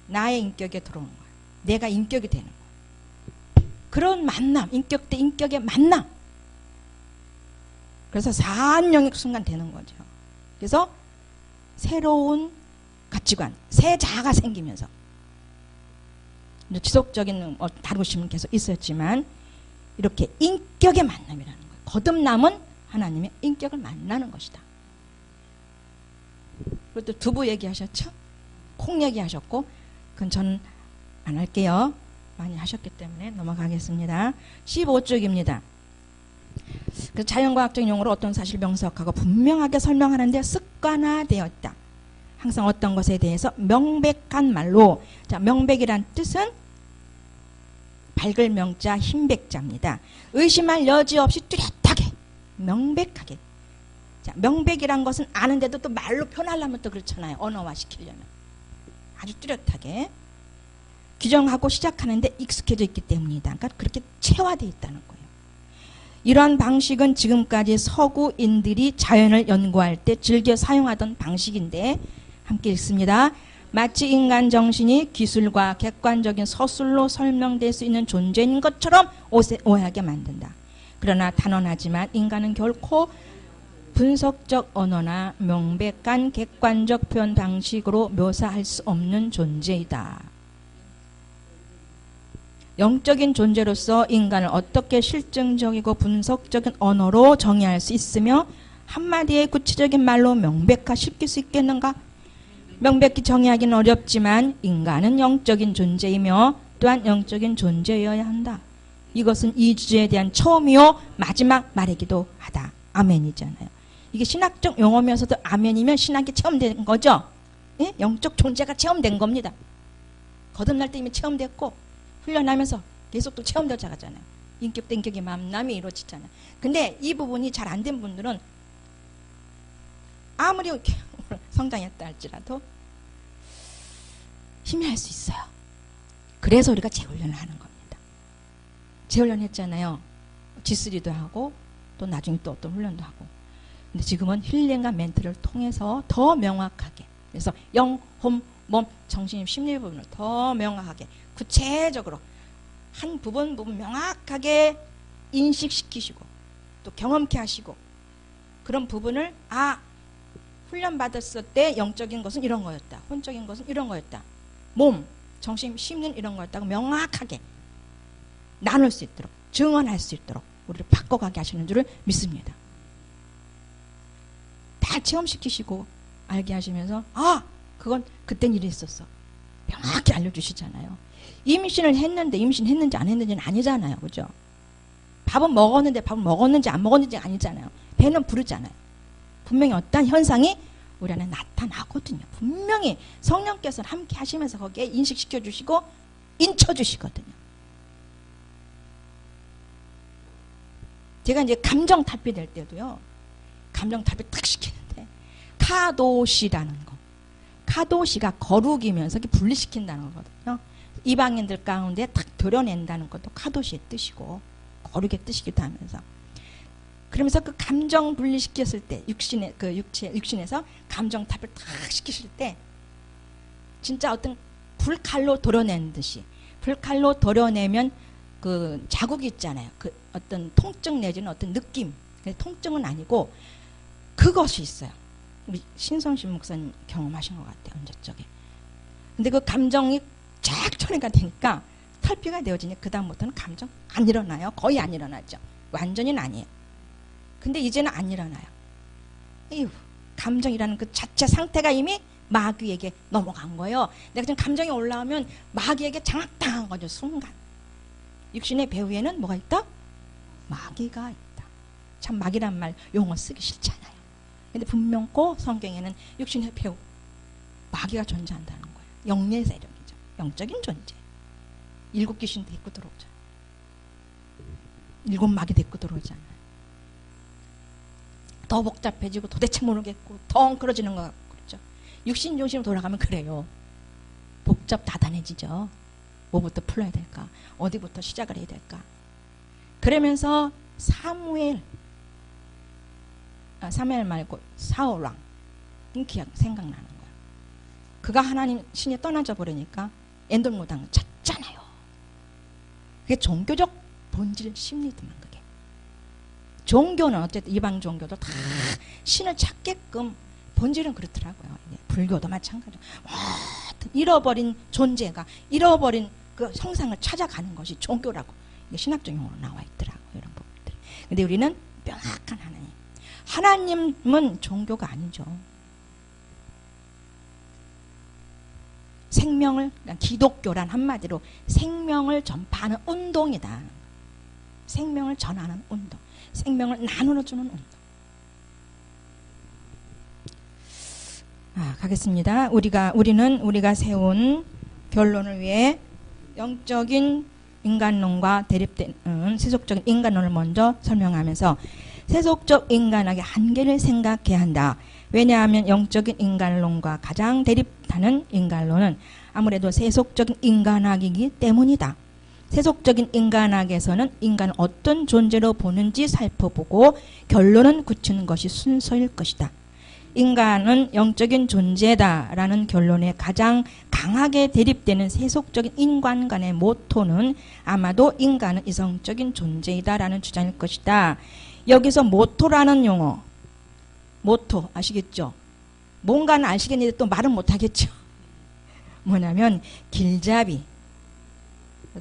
나의 인격에 들어오는 거예요. 내가 인격이 되는 거예요. 그런 만남, 인격 대 인격의 만남. 그래서 사안영역 순간 되는 거죠. 그래서 새로운 가치관, 새 자아가 생기면서 지속적인 다루심은 계속 있었지만 이렇게 인격의 만남이라는 거예요. 거듭남은 하나님의 인격을 만나는 것이다. 그리고 또 두부 얘기하셨죠? 콩 얘기하셨고, 그건 저는 안 할게요. 많이 하셨기 때문에 넘어가겠습니다. 15쪽입니다. 그 자연과학적인 용어로 어떤 사실을 명석하고 분명하게 설명하는데 습관화되어 있다. 항상 어떤 것에 대해서 명백한 말로, 자, 명백이란 뜻은 밝을 명자 흰백자입니다. 의심할 여지 없이 뚜렷하게 명백하게. 자, 명백이란 것은 아는데도 또 말로 표현하려면 또 그렇잖아요. 언어화 시키려면 아주 뚜렷하게 규정하고 시작하는데 익숙해져 있기 때문이다. 그러니까 그렇게 체화되어 있다는 거예요. 이러한 방식은 지금까지 서구인들이 자연을 연구할 때 즐겨 사용하던 방식인데, 함께 읽습니다. 마치 인간 정신이 기술과 객관적인 서술로 설명될 수 있는 존재인 것처럼 오해하게 만든다. 그러나 단언하지만 인간은 결코 분석적 언어나 명백한 객관적 표현 방식으로 묘사할 수 없는 존재이다. 영적인 존재로서 인간을 어떻게 실증적이고 분석적인 언어로 정의할 수 있으며 한마디의 구체적인 말로 명백화시킬 수 있겠는가? 명백히 정의하기는 어렵지만 인간은 영적인 존재이며 또한 영적인 존재여야 한다. 이것은 이 주제에 대한 처음이요 마지막 말이기도 하다. 아멘이잖아요. 이게 신학적 용어면서도 아멘이면 신학이 체험된 거죠. 예? 영적 존재가 체험된 겁니다. 거듭날 때 이미 체험됐고 훈련하면서 계속 또 체험되어 자가잖아요. 인격과 인격의 만남이 이루어지잖아요. 근데 이 부분이 잘 안 된 분들은 아무리 성장했다 할지라도 희미할 수 있어요. 그래서 우리가 재훈련을 하는 겁니다. 재훈련 했잖아요. G3도 하고 또 나중에 또 어떤 훈련도 하고. 근데 지금은 힐링과 멘트를 통해서 더 명확하게, 그래서 영, 홈, 몸, 정신, 심리 부분을 더 명확하게 구체적으로 한 부분 명확하게 인식시키시고 또 경험케 하시고, 그런 부분을 훈련 받았을 때 영적인 것은 이런 거였다, 혼적인 것은 이런 거였다, 몸, 정신, 심리는 이런 거였다고 명확하게 나눌 수 있도록, 증언할 수 있도록 우리를 바꿔가게 하시는 줄을 믿습니다. 다 체험시키시고 알게 하시면서 그건 그땐 일이 있었어 명확히 알려주시잖아요. 임신을 했는데 임신했는지 안 했는지는 아니잖아요. 그죠? 밥은 먹었는데 밥은 먹었는지 안 먹었는지 아니잖아요. 배는 부르잖아요. 분명히 어떤 현상이 우리 안에 나타나거든요. 분명히 성령께서 함께 하시면서 거기에 인식시켜 주시고 인쳐 주시거든요. 제가 이제 감정 탈피 될 때도요, 감정 탈피 딱 시키는데 카도시라는 거, 카도시가 거룩이면서 분리시킨다는 거거든요. 이방인들 가운데 딱 드러낸다는 것도 카도시의 뜻이고 거룩의 뜻이기도 하면서, 그러면서 그 감정 분리시켰을 때 육신에서 감정 탑을 탁 시키실 때 진짜 어떤 불칼로 도려낸 듯이, 불칼로 도려내면 그 자국이 있잖아요. 그 어떤 통증 내지는 어떤 느낌, 통증은 아니고 그것이 있어요. 우리 신성신 목사님 경험하신 것 같아요. 언제적에. 근데 그 감정이 쫙 처리가 되니까 탈피가 되어지니 그 다음부터는 감정 안 일어나요. 거의 안 일어나죠. 완전히는 아니에요. 근데 이제는 안 일어나요. 감정이라는 그 자체 상태가 이미 마귀에게 넘어간 거예요. 내가 지금 감정이 올라오면 마귀에게 장악당한 거죠. 순간. 육신의 배후에는 뭐가 있다? 마귀가 있다. 참 마귀란 말 용어 쓰기 싫잖아요. 근데 분명코 성경에는 육신의 배후 마귀가 존재한다는 거예요. 영의 세력이죠. 영적인 존재. 7 귀신 데리고 들어오잖아요. 7 마귀 데리고 들어오잖아요. 더 복잡해지고 도대체 모르겠고 더 엉클어지는 것 같고 그렇죠. 육신 중심으로 돌아가면 그래요. 복잡 다단해지죠. 뭐부터 풀어야 될까? 어디부터 시작을 해야 될까? 그러면서 사무엘 말고 사울왕 생각나는 거예요. 그가 하나님 신이 떠나져 버리니까 엔돌무당을 찾잖아요. 그게 종교적 본질 심리더만 그게. 종교는 어쨌든 이방 종교도 다 신을 찾게끔 본질은 그렇더라고요. 불교도 마찬가지로 잃어버린 존재가 잃어버린 그 형상을 찾아가는 것이 종교라고 신학적 용어로 나와 있더라고요. 이런 부분들이. 근데 우리는 명확한 하나님은 종교가 아니죠. 생명을, 기독교란 한마디로 생명을 전파하는 운동이다. 생명을 전하는 운동, 생명을 나누어주는 운동. 가겠습니다. 우리가 세운 결론을 위해 영적인 인간론과 대립되는 세속적인 인간론을 먼저 설명하면서 세속적 인간학의 한계를 생각해야 한다. 왜냐하면 영적인 인간론과 가장 대립하는 인간론은 아무래도 세속적인 인간학이기 때문이다. 세속적인 인간학에서는 인간을 어떤 존재로 보는지 살펴보고 결론은 굳히는 것이 순서일 것이다. 인간은 영적인 존재다라는 결론에 가장 강하게 대립되는 세속적인 인간관의 모토는 아마도 인간은 이성적인 존재이다라는 주장일 것이다. 여기서 모토라는 용어, 모토 아시겠죠? 뭔가는 아시겠는데 또 말은 못하겠죠. 뭐냐면 길잡이,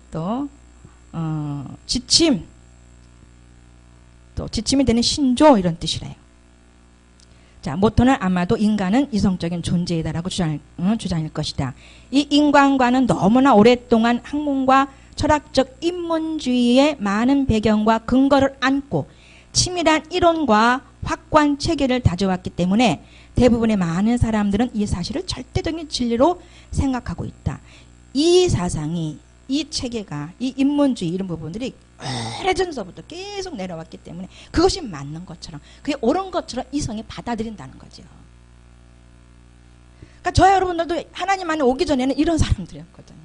또 지침, 또 지침이 되는 신조 이런 뜻이래요. 자, 모토는 아마도 인간은 이성적인 존재이다라고 주장일 것이다. 이 인간과는 너무나 오랫동안 학문과 철학적 인문주의의 많은 배경과 근거를 안고 치밀한 이론과 확고한 체계를 다져왔기 때문에 대부분의 많은 사람들은 이 사실을 절대적인 진리로 생각하고 있다. 이 사상이, 이 체계가, 이 인문주의 이런 부분들이 오래전서부터 계속 내려왔기 때문에 그것이 맞는 것처럼, 그게 옳은 것처럼 이성이 받아들인다는 거죠. 그러니까 저와 여러분들도 하나님 안에 오기 전에는 이런 사람들이었거든요.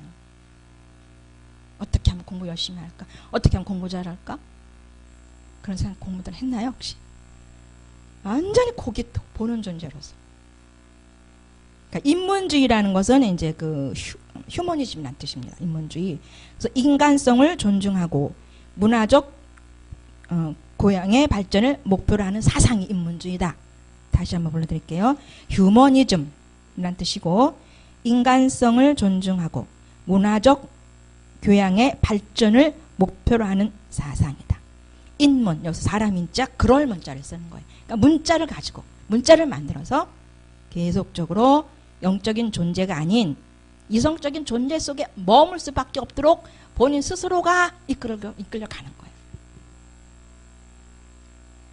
어떻게 하면 공부 열심히 할까? 어떻게 하면 공부 잘할까? 그런 생각 공부들 했나요 혹시? 완전히 고기 보는 존재로서. 그러니까 인문주의라는 것은 이제 그 휴머니즘이라는 뜻입니다. 인문주의. 그래서 인간성을 존중하고 문화적 고향의 발전을 목표로 하는 사상이 인문주의다. 다시 한번 불러드릴게요. 휴머니즘이라는 뜻이고 인간성을 존중하고 문화적 교양의 발전을 목표로 하는 사상이다. 인문, 여기서 사람 인자, 그럴 문자를 쓰는 거예요. 그러니까 문자를 가지고 문자를 만들어서 계속적으로 영적인 존재가 아닌 이성적인 존재 속에 머물 수밖에 없도록 본인 스스로가 이끌려가는 거예요.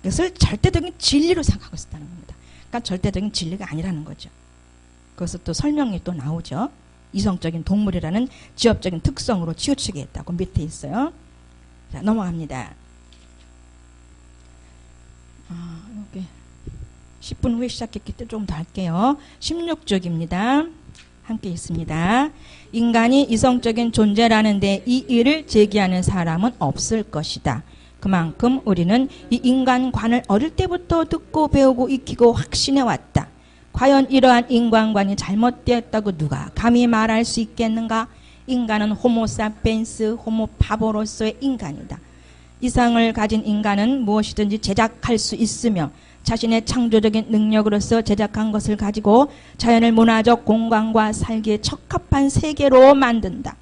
이것을 절대적인 진리로 생각하고 있었다는 겁니다. 그러니까 절대적인 진리가 아니라는 거죠. 그것을 또 설명이 또 나오죠. 이성적인 동물이라는 지엽적인 특성으로 치우치게 했다고 밑에 있어요. 자, 넘어갑니다. 여기 10분 후에 시작했기 때문에 좀 더 할게요. 16쪽입니다. 함께 있습니다. 인간이 이성적인 존재라는데 이 일을 제기하는 사람은 없을 것이다. 그만큼 우리는 이 인간관을 어릴 때부터 듣고 배우고 익히고 확신해 왔다. 과연 이러한 인간관이 잘못되었다고 누가 감히 말할 수 있겠는가? 인간은 호모사피엔스, 호모파보로서의 인간이다. 이상을 가진 인간은 무엇이든지 제작할 수 있으며 자신의 창조적인 능력으로서 제작한 것을 가지고 자연을 문화적 공간과 살기에 적합한 세계로 만든다.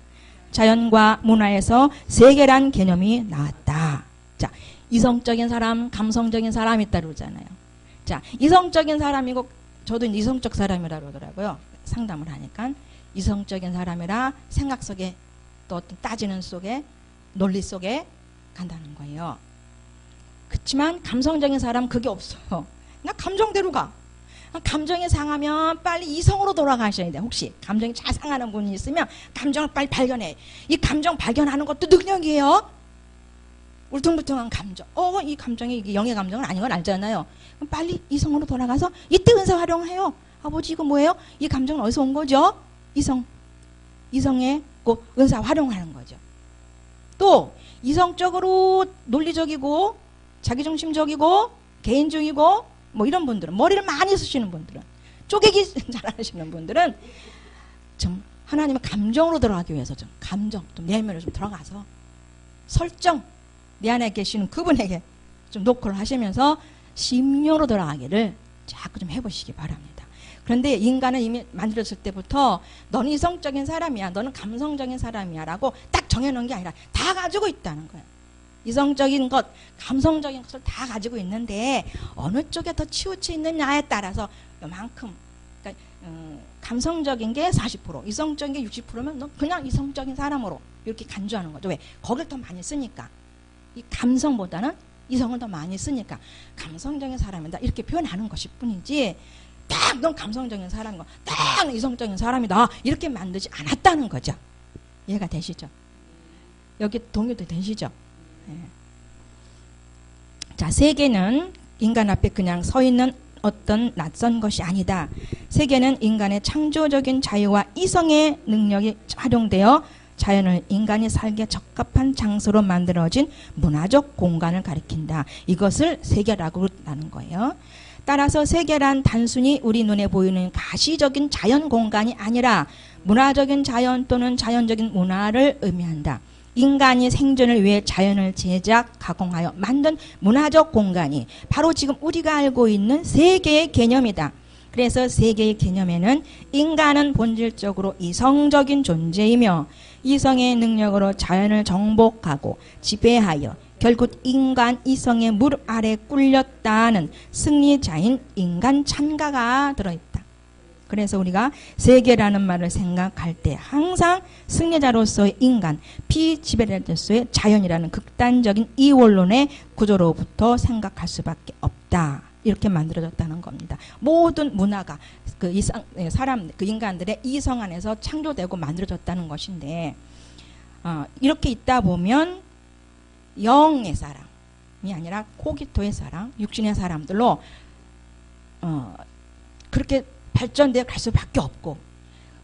자연과 문화에서 세계란 개념이 나왔다. 자, 이성적인 사람, 감성적인 사람이 있다 그러잖아요. 자, 이성적인 사람이고 저도 이성적 사람이라고 그러더라고요. 상담을 하니까 이성적인 사람이라 생각 속에 또 어떤 따지는 속에 논리 속에 간다는 거예요. 그렇지만 감성적인 사람 그게 없어요. 그냥 감정대로 가. 감정이 상하면 빨리 이성으로 돌아가셔야 돼. 혹시 감정이 잘 상하는 분이 있으면 감정을 빨리 발견해. 이 감정 발견하는 것도 능력이에요. 울퉁불퉁한 감정. 이 감정이 이게 영의 감정은 아닌 건 알잖아요. 그럼 빨리 이성으로 돌아가서 이때 은사 활용해요. 아버지 이거 뭐예요? 이 감정은 어디서 온 거죠? 이성의 그 은사 활용하는 거죠. 또 이성적으로 논리적이고 자기중심적이고 개인주의고 뭐 이런 분들은, 머리를 많이 쓰시는 분들은, 쪼개기 잘하시는 분들은 좀 하나님의 감정으로 들어가기 위해서 좀 감정, 좀 내면으로 좀 들어가서 설정, 내 안에 계시는 그분에게 좀 노크를 하시면서 심령으로 들어가기를 자꾸 좀 해보시기 바랍니다. 그런데 인간은 이미 만들었을 때부터 너는 이성적인 사람이야, 너는 감성적인 사람이야 라고 딱 정해놓은 게 아니라 다 가지고 있다는 거예요. 이성적인 것, 감성적인 것을 다 가지고 있는데 어느 쪽에 더 치우쳐 있느냐에 따라서 요만큼, 그러니까 감성적인 게 40%, 이성적인 게 60%면 너 그냥 이성적인 사람으로 이렇게 간주하는 거죠. 왜? 거길 더 많이 쓰니까. 이 감성보다는 이성을 더 많이 쓰니까 감성적인 사람이다 이렇게 표현하는 것일 뿐이지 딱 넌 감성적인 사람이고 딱 이성적인 사람이다 이렇게 만들지 않았다는 거죠. 이해가 되시죠? 여기 동의도 되시죠? 네. 자, 세계는 인간 앞에 그냥 서 있는 어떤 낯선 것이 아니다. 세계는 인간의 창조적인 자유와 이성의 능력이 활용되어 자연을 인간이 살기에 적합한 장소로 만들어진 문화적 공간을 가리킨다. 이것을 세계라고 하는 거예요. 따라서 세계란 단순히 우리 눈에 보이는 가시적인 자연 공간이 아니라 문화적인 자연 또는 자연적인 문화를 의미한다. 인간이 생존을 위해 자연을 제작, 가공하여 만든 문화적 공간이 바로 지금 우리가 알고 있는 세계의 개념이다. 그래서 세계의 개념에는 인간은 본질적으로 이성적인 존재이며 이성의 능력으로 자연을 정복하고 지배하여 결국 인간 이성의 무릎 아래 꿀렸다는 승리자인 인간 찬가가 들어있다. 그래서 우리가 세계라는 말을 생각할 때 항상 승리자로서의 인간, 피지배자로서의 자연이라는 극단적인 이원론의 구조로부터 생각할 수밖에 없다. 이렇게 만들어졌다는 겁니다. 모든 문화가 그 사람, 그 인간들의 이성 안에서 창조되고 만들어졌다는 것인데, 이렇게 있다 보면 영의 사람이 아니라 코기토의 사람, 육신의 사람들로 그렇게 발전되어 갈 수밖에 없고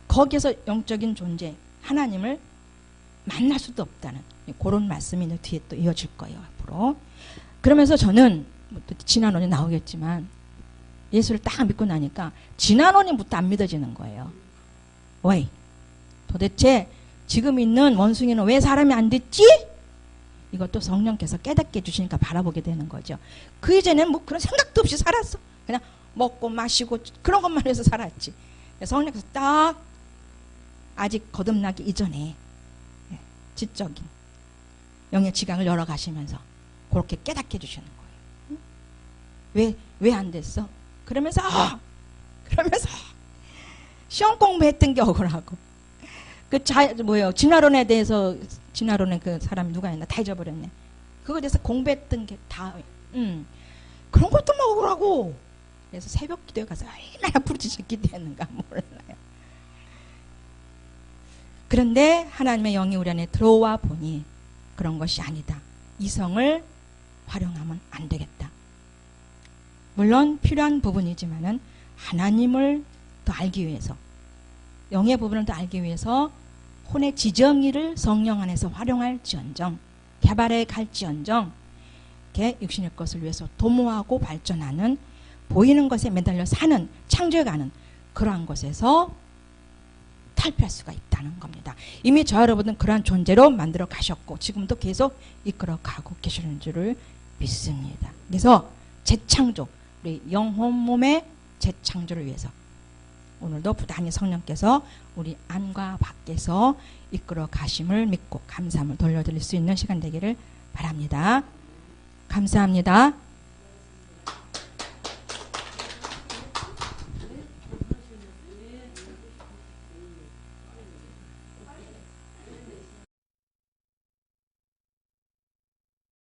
거기에서 영적인 존재 하나님을 만날 수도 없다는 그런 말씀이 뒤에 또 이어질 거예요. 앞으로. 그러면서 저는 진화론이 나오겠지만 예수를 딱 믿고 나니까 진화론이부터 안 믿어지는 거예요. 왜? 도대체 지금 있는 원숭이는 왜 사람이 안 됐지? 이것도 성령께서 깨닫게 해주시니까 바라보게 되는 거죠. 그 이전에는 뭐 그런 생각도 없이 살았어. 그냥 먹고 마시고 그런 것만 해서 살았지. 성령께서 딱 아직 거듭나기 이전에 지적인 영의 지각을 열어가시면서 그렇게 깨닫게 해주시는 거예요. 왜 안 됐어? 그러면서 시험 공부했던 게 억울하고 진화론에 대해서 진화론의 그 사람이 누가 있나 다 잊어버렸네. 그거에 대해서 공부했던 게 다 그런 것도 막 억울하고 그래서 새벽 기도에 가서 얼마나 부르짖어 기도했는가 몰라요. 그런데 하나님의 영이 우리 안에 들어와 보니 그런 것이 아니다. 이성을 활용하면 안 되겠다. 물론 필요한 부분이지만은 하나님을 더 알기 위해서 영의 부분을 더 알기 위해서 혼의 지정의를 성령 안에서 활용할지언정 개발해 갈지언정 육신의 것을 위해서 도모하고 발전하는 보이는 것에 매달려 사는 창조해가는 그러한 것에서 탈피할 수가 있다는 겁니다. 이미 저 여러분은 그러한 존재로 만들어 가셨고 지금도 계속 이끌어 가고 계시는 줄을 믿습니다. 그래서 재창조 우리 영혼 몸의 재창조를 위해서 오늘도 부단히 성령께서 우리 안과 밖에서 이끌어 가심을 믿고 감사함을 돌려드릴 수 있는 시간 되기를 바랍니다. 감사합니다.